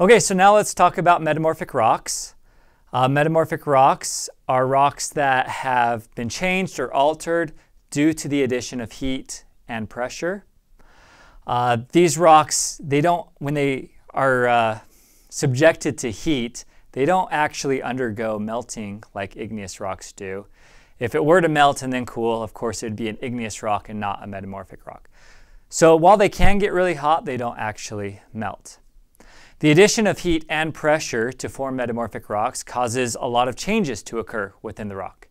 Okay, so now let's talk about metamorphic rocks. Metamorphic rocks are rocks that have been changed or altered due to the addition of heat and pressure. These rocks, when they are subjected to heat, they don't actually undergo melting like igneous rocks do. If it were to melt and then cool, of course, it would be an igneous rock and not a metamorphic rock. So while they can get really hot, they don't actually melt. The addition of heat and pressure to form metamorphic rocks causes a lot of changes to occur within the rock.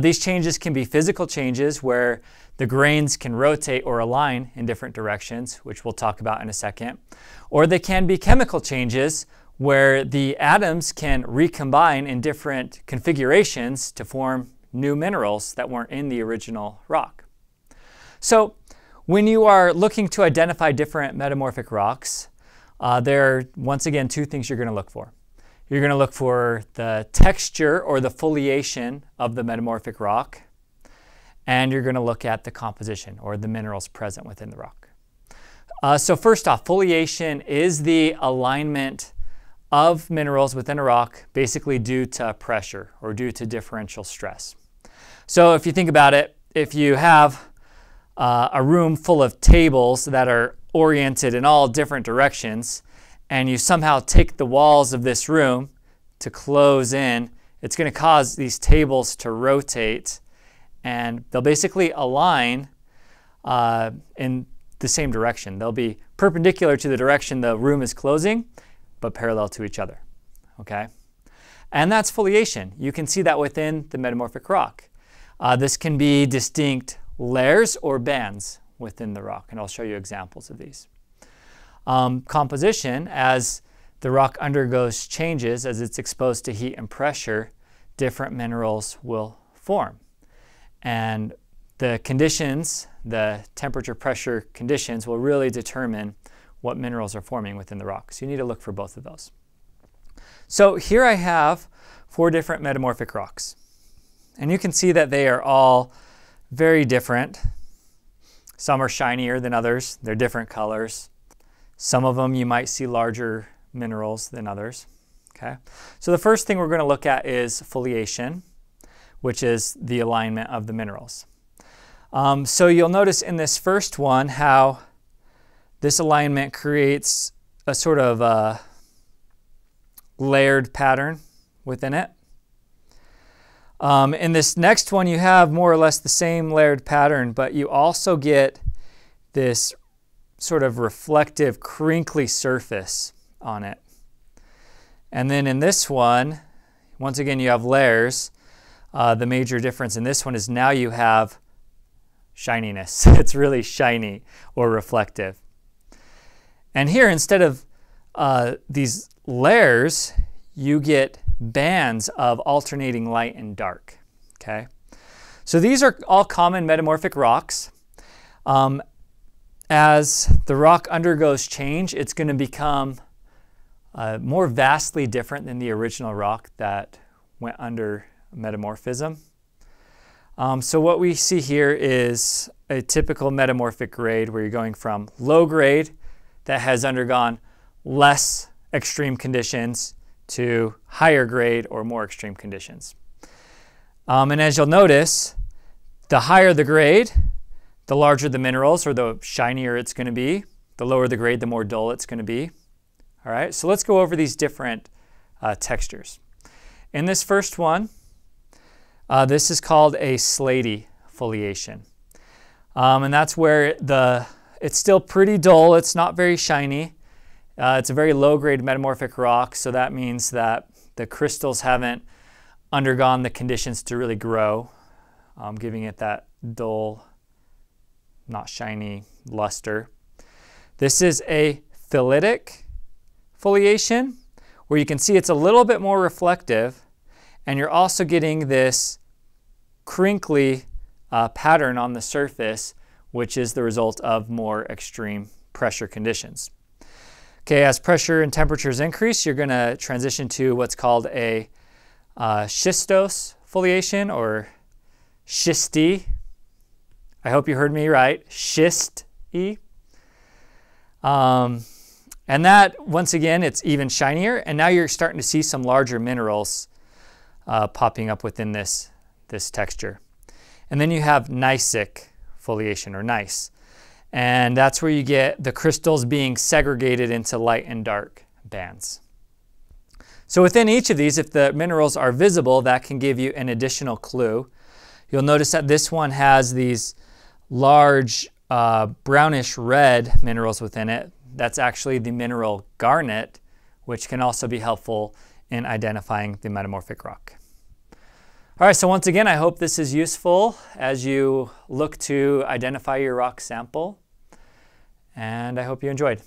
These changes can be physical changes where the grains can rotate or align in different directions, which we'll talk about in a second. Or they can be chemical changes where the atoms can recombine in different configurations to form new minerals that weren't in the original rock. So when you are looking to identify different metamorphic rocks, there are, once again, two things you're going to look for. You're going to look for the texture or the foliation of the metamorphic rock, and you're going to look at the composition or the minerals present within the rock. So first off, foliation is the alignment of minerals within a rock basically due to pressure or due to differential stress. So if you think about it, if you have a room full of tables that are oriented in all different directions, and you somehow take the walls of this room to close in, it's going to cause these tables to rotate, and they'll basically align in the same direction. They'll be perpendicular to the direction the room is closing, but parallel to each other. Okay? And that's foliation. You can see that within the metamorphic rock. This can be distinct layers or bands within the rock, and I'll show you examples of these. Composition, as the rock undergoes changes, as it's exposed to heat and pressure, different minerals will form. And the conditions, the temperature pressure conditions, will really determine what minerals are forming within the rock. So you need to look for both of those. So here I have 4 different metamorphic rocks. And you can see that they are all very different. Some are shinier than others. They're different colors. Some of them you might see larger minerals than others. Okay? So the first thing we're going to look at is foliation, which is the alignment of the minerals. So you'll notice in this first one how this alignment creates a sort of layered pattern within it. In this next one, you have more or less the same layered pattern, but you also get this sort of reflective, crinkly surface on it. And then in this one, once again, you have layers. The major difference in this one is now you have shininess. It's really shiny or reflective. And here, instead of these layers, you get bands of alternating light and dark. Okay, so these are all common metamorphic rocks. As the rock undergoes change, it's going to become more vastly different than the original rock that went under metamorphism. So what we see here is a typical metamorphic grade where you're going from low grade that has undergone less extreme conditions to higher grade or more extreme conditions. And as you'll notice, the higher the grade, the larger the minerals, or the shinier it's going to be. The lower the grade, the more dull it's going to be. All right, so let's go over these different textures. In this first one, this is called a slaty foliation. And that's where it's still pretty dull. It's not very shiny. It's a very low-grade metamorphic rock, so that means that the crystals haven't undergone the conditions to really grow, giving it that dull, not shiny luster. This is a phylitic foliation, where you can see it's a little bit more reflective, and you're also getting this crinkly pattern on the surface, which is the result of more extreme pressure conditions. Okay, as pressure and temperatures increase, you're going to transition to what's called a schistose foliation, or schisty. I hope you heard me right, schisty. And that, once again, it's even shinier, and now you're starting to see some larger minerals popping up within this texture. And then you have gneissic foliation, or gneiss. And that's where you get the crystals being segregated into light and dark bands. So within each of these, if the minerals are visible, that can give you an additional clue. You'll notice that this one has these large brownish red minerals within it. That's actually the mineral garnet, which can also be helpful in identifying the metamorphic rock. All right, so once again, I hope this is useful as you look to identify your rock sample, and I hope you enjoyed.